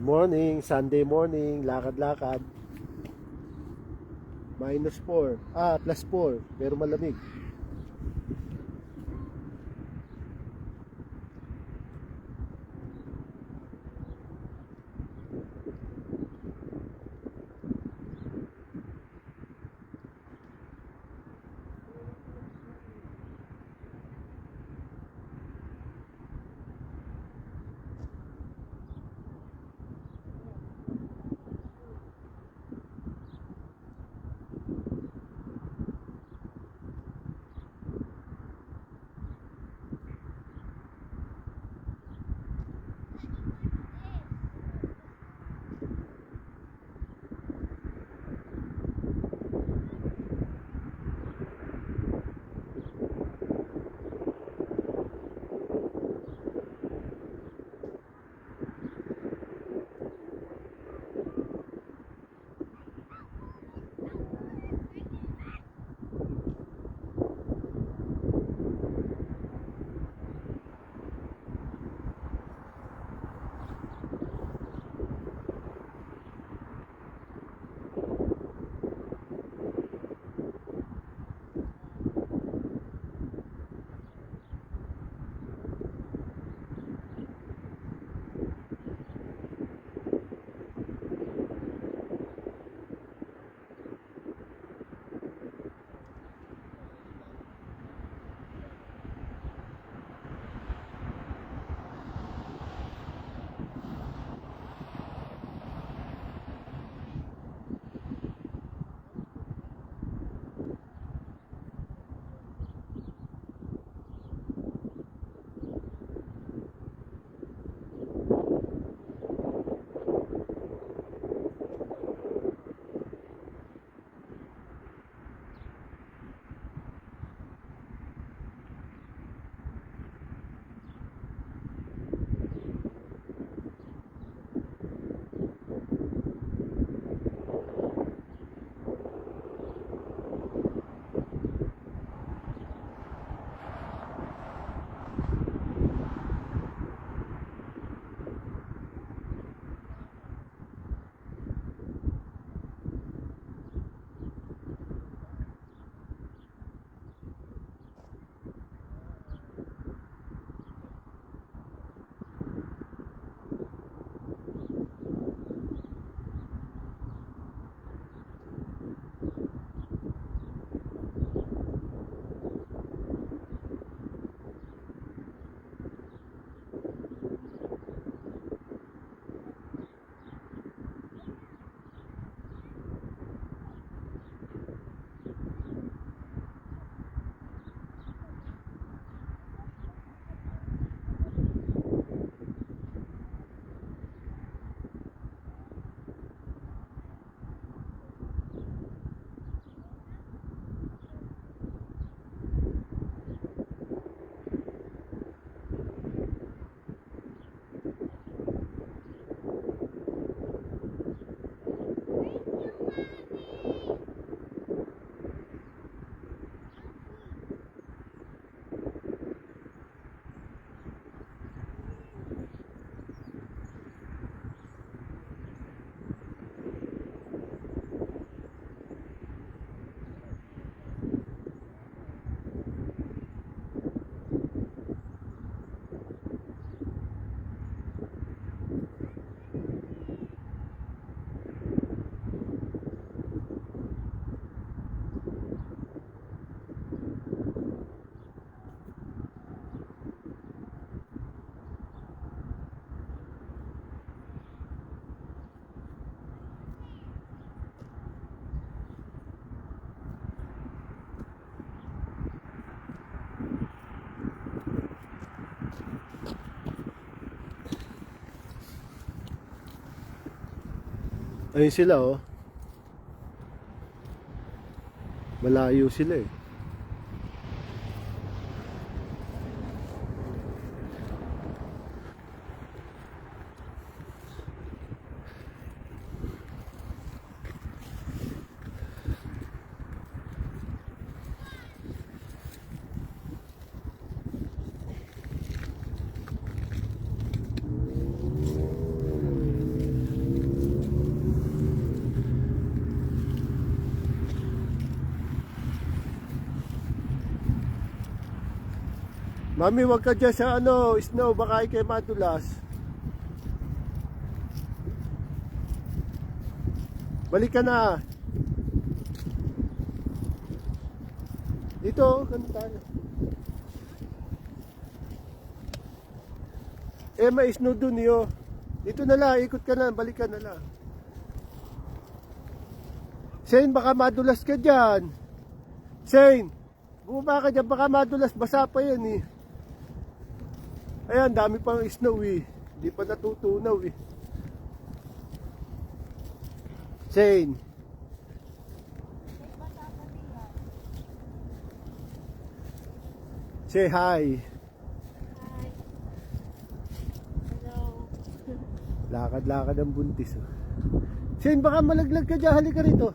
Morning, Sunday morning, lakad-lakad. -4. +4, pero malamig. Ayun sila oh. Malayo sila eh. Mami, wag ka dyan sa ano, snow, baka ikay madulas. Balik ka na. Dito, ganun tayo. Eh, may snow dun yo. Dito na lang, ikot ka na, balik ka na lang. Shane, baka madulas ka dyan. Shane, bumaba ka dyan, baka madulas, basa pa yan eh. Ayan, dami pang snow eh. Hindi pa natutunaw eh. Shane. Say hi. Hi. Hello. Lakad-lakad ang buntis. Oh. Shane, baka malaglag ka dyan. Halika rito.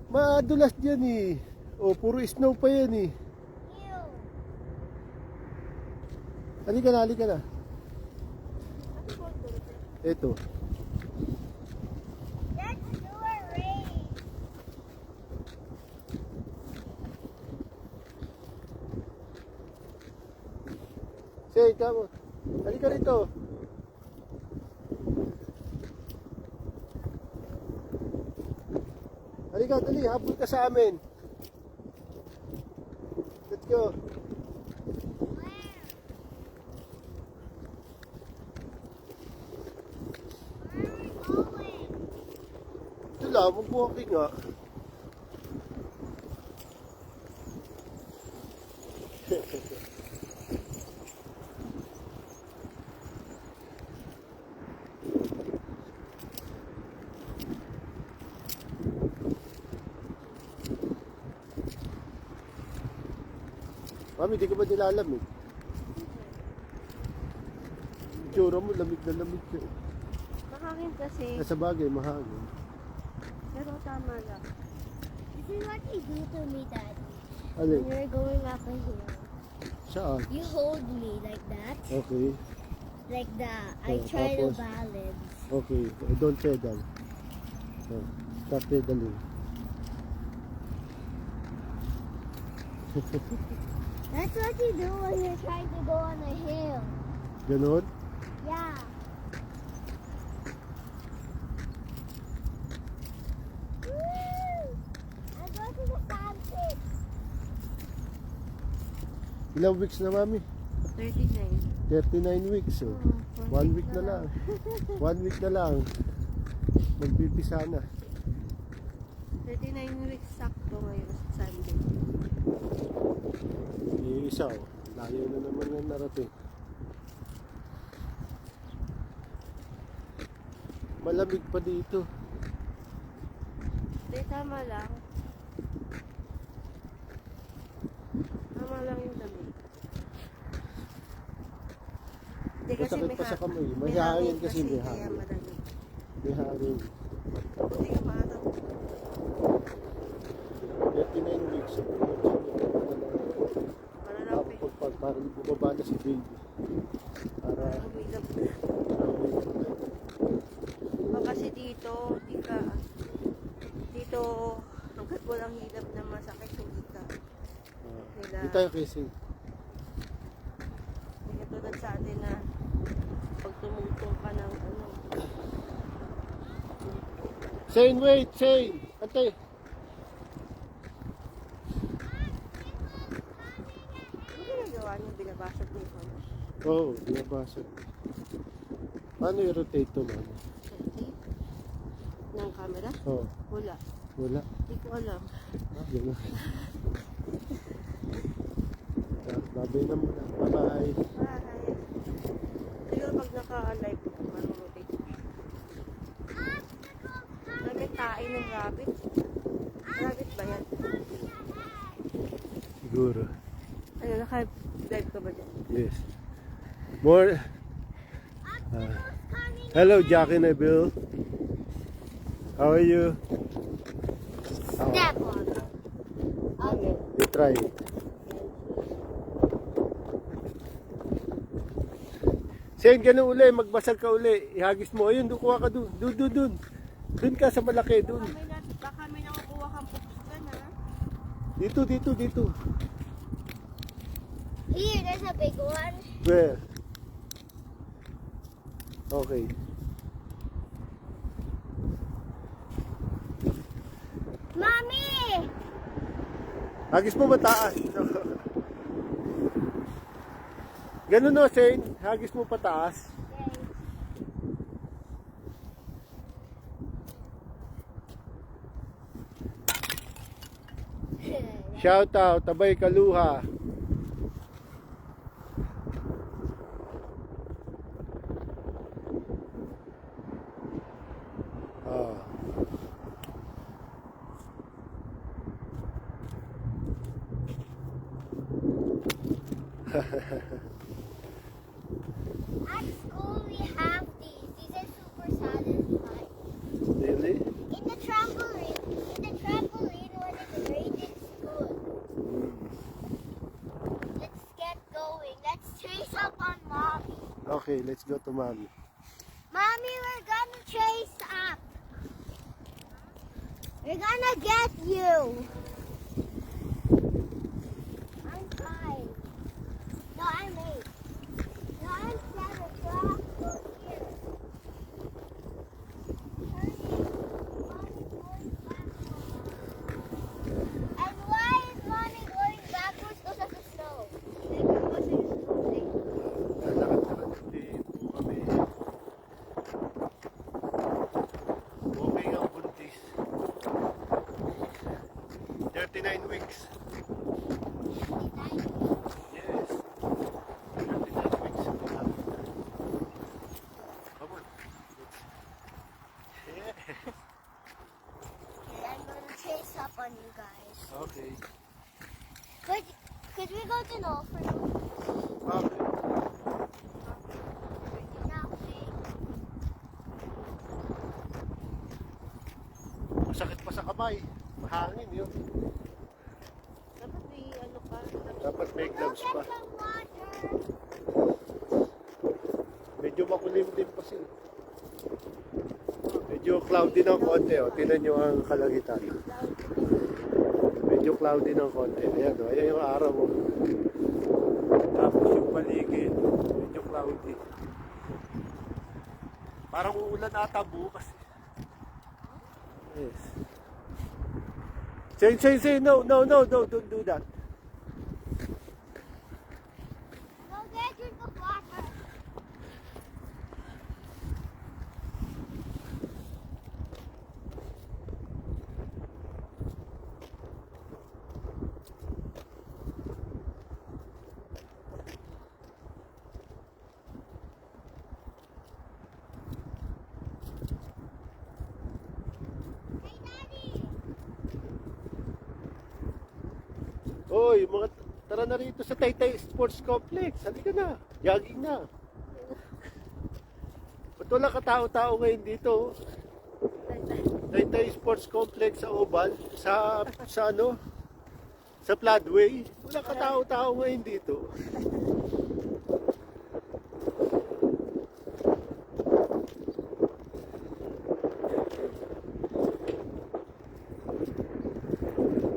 Madulas dyan eh. O, puro snow pa yan eh. Halika na, halika na. Ito. Let's do a race. Shane, kamo. Halika rito. Halika, dali. Habol ka sa amin. Let's go. Ito lang, mag-walking nga. Mami, di ka ba nilalamig? Itsura mo, lamig na lamig ka. Mahangin kasi. Nasa bagay, mahangin. Pero tama lang. This is what you do to me, Daddy. Alin? When you're going up a hill. Saan? You hold me like that. Okay. Like that. I Oh, try to tapos? balance. Okay. Don't pedal. Oh, stop pedaling. That's what you do when you're trying to go on a hill. Ganon? Yeah. Woo! I'm going to the sand pit. Ilang weeks na, Mami? 39. 39 weeks. Oh. 1 week na lang. 1 week na lang. Magpipisa na. 39 weeks sakto ngayon sa Sunday. Yung isa, oh. Layo na naman na narating. Malamig pa dito. Hindi, tama lang. Tama lang yung lamig. Hindi kasi Masakit pa sa kamay. May may hangin kasi, may kaya hangin. malamig. May hangin. Hindi ka maataw. 39 weeks. Malalapit. Para bumaba na si baby. Para Umilap na. Diba kasi dito, dito, hanggat walang hilap na masakit, hindi ka. Hindi tayo kissing. Hindi katulad sa atin na pag tumungtong ka ng ano. Shane, wait! Shane! Antay! Ano ginagawa niyo? Binabasag niyo ko. Oo, binabasag. Paano i-rotate to, man? Ng camera? Oo, Wala. wala. Hindi ko alam. Gano'n. Babay na muna. Bye-bye. Bye. Siguro pag naka-live ko, ano rotate. May tae ng rabbit. Rabbit ba yan? Siguro. Ano, naka-live ka ba dyan? Yes. More. Hello, Jackie and Bill. How are you? Step on it. Okay. You try it. Shane, ganun uli. Magbasag ka uli. Ihagis mo. Ayun, doon kuha ka doon. Doon. Doon ka sa malaki. Doon. Baka may nakukuha kang pupusan, ha? Dito. Here, there's a big one. Where? Okay. Mommy! Hagis mo mataas. Ganun no, Shane. Hagis mo pataas. Shout out, Tabay Kaluha. Ah. At school, we have these. These are super satisfying. Really? In the trampoline when it's raining school. Let's get going. Let's chase up on Mommy. Okay, let's go to Mommy. Mommy, we're gonna chase up. We're gonna get you. I'm 5. No, I'm 8. No, I'm 7. So I have to go here. Hurry. Mommy's going backwards. And why is Mommy going backwards? Because of the snow. Because it's snowing. Lalakad-lakad din po kami. Okay ang buntis. 39 weeks. Yes. 39 weeks. Come on. Yes. Okay, I'm gonna chase up on you guys. Okay. Could we go to Norfolk? Okay. Nothing. Masakit pa sa kamay. Mahangin yun. Dapat may ano pa. Dapat may Go gloves get pa. some water. Medyo makulim din pa sila. Medyo cloudy ng konti. Oh. Tingnan nyo ang kalangitan. Medyo cloudy ng konti. Ayan, oh. Ayan yung araw. Oh. Tapos yung paligid. Medyo cloudy. Parang uulan ata bukas. Yes. Say, no, don't do that. Go get a drink of water. Hey, Daddy! Oy, mga tara na rito sa Taytay Sports Complex. Halika na. Jogging na. Ba't wala katao-tao ngayon dito? Taytay Sports Complex sa Oval, sa ano? Sa Floodway. Wala katao-tao ngayon dito.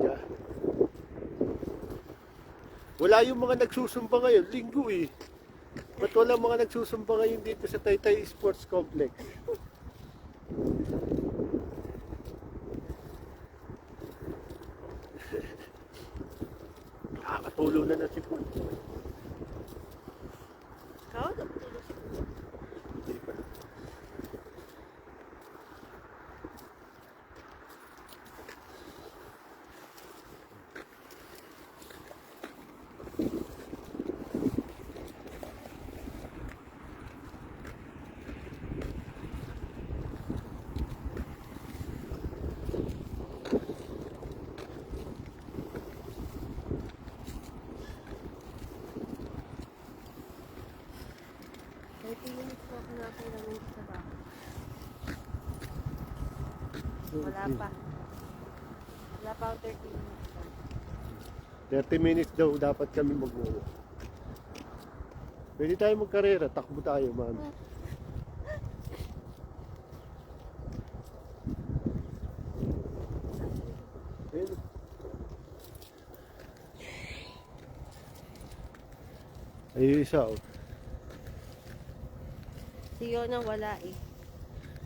Yeah. Wala yung mga nagsusumba ngayon, linggo eh. Ba't wala mga nagsusumba ngayon dito sa Taytay Sports Complex? Nakakatulo na si Paul. Ikaw? Natutulog si Kuya. Hindi pa. May minutes po ako na kailangan sa bahay. Wala pa. Wala pa ako 30 minutes pa. 30 minutes daw dapat kami mag-walk. Pwede tayo magkarera, takbo tayo, mami. Ayun. Ay, yung isa, oh. Si Yona wala eh.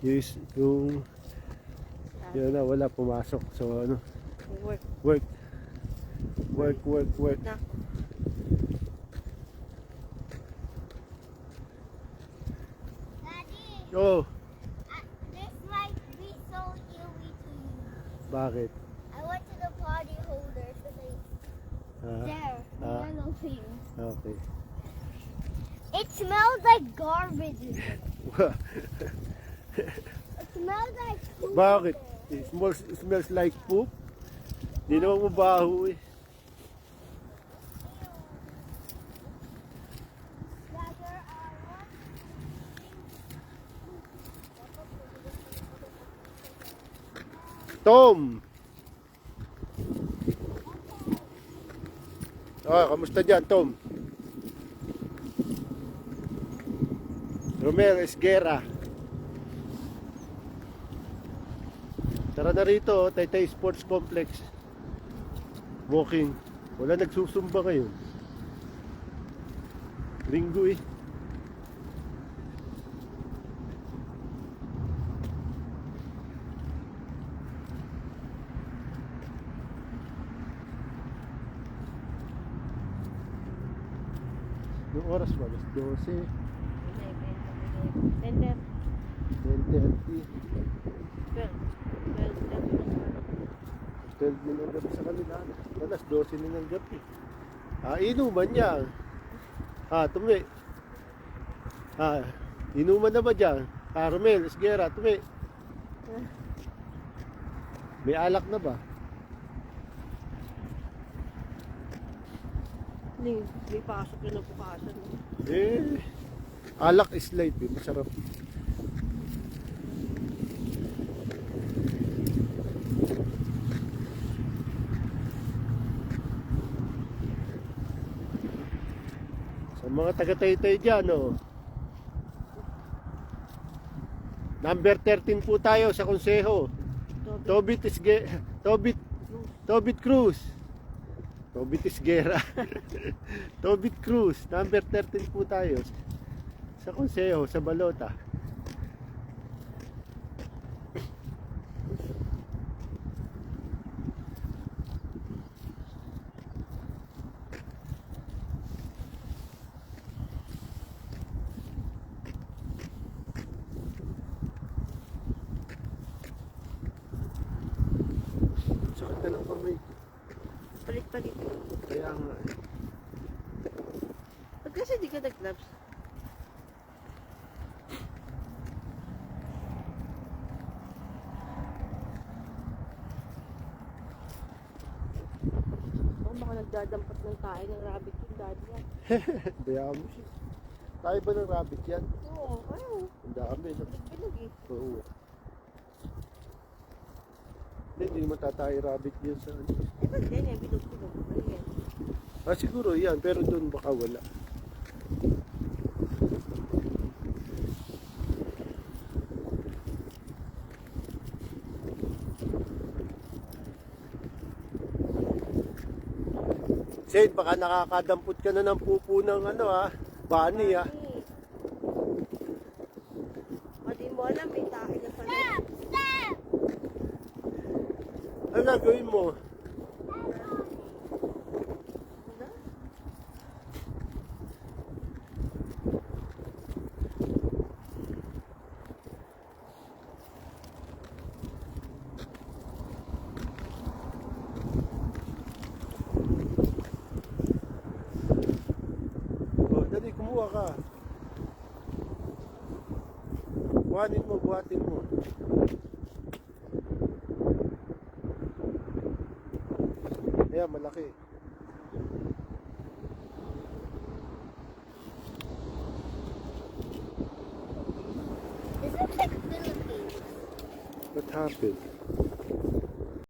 Yung yun na, wala pumasok. So, ano, Work. work. Work. Na. Daddy, Oh, this might be so eerie to you. bakit? I went to the potty holder because Ah, there, the Ah. yellow thing. okay. It smells like garbage. It smells like poop. Bakit? there. It smells like poop? Di naman mabaho eh. Yeah, there are one. Tom! Ah, kamusta dyan, Tom? Romel Esguera. Tara na rito, Taytay Sports Complex. Walking. Wala nagsusumba ngayon. Linggo eh. Yung oras ba? Alas 12, 10:30. 10:30. 12. 12 na ng gabi sa kanila. Alas 12 na ng gabi. Ah, inuman niya. Ah, tumi. Ah, inuman na ba dyan? Carmel, Esguera, tumi. May alak na ba? May pasok yun na bukasan. Eh, alak is life eh. Masarap. Sa mga taga-Taytay dyan, oh. Number 13 po tayo sa konseho. Tobit Cruz. Tobit Esguera. Tobit Cruz. Number 13 po tayo sa konseho, sa balota. Sakit na ng kamay ko. Palit-palit. Kaya nga. Ba't kasi di ka nag-gloves? Oh, baka nagdadampat ng tayo ng rabbit yung daddy yan. Bayaan mo siya. Tayo ba ng rabbit yan? Oo, ayaw. Ang dami. No? Binog eh. Oo. Hindi naman tatay rabbit yun sa ano. Eh, ba't yan eh? Binog-binog. Ano yan? Ah, siguro yan. Pero doon baka wala. Sid, baka nakakadampot ka na ng pupo ng ano ha. Bani ha. O, di mo alam, may tayo na pala. Stop! Stop! Ano gagawin mo? Ano? Oh, dali, kumuha ka. Buhatin mo, buhatin mo. Ayan, malaki. This looks like Philippines. What happened?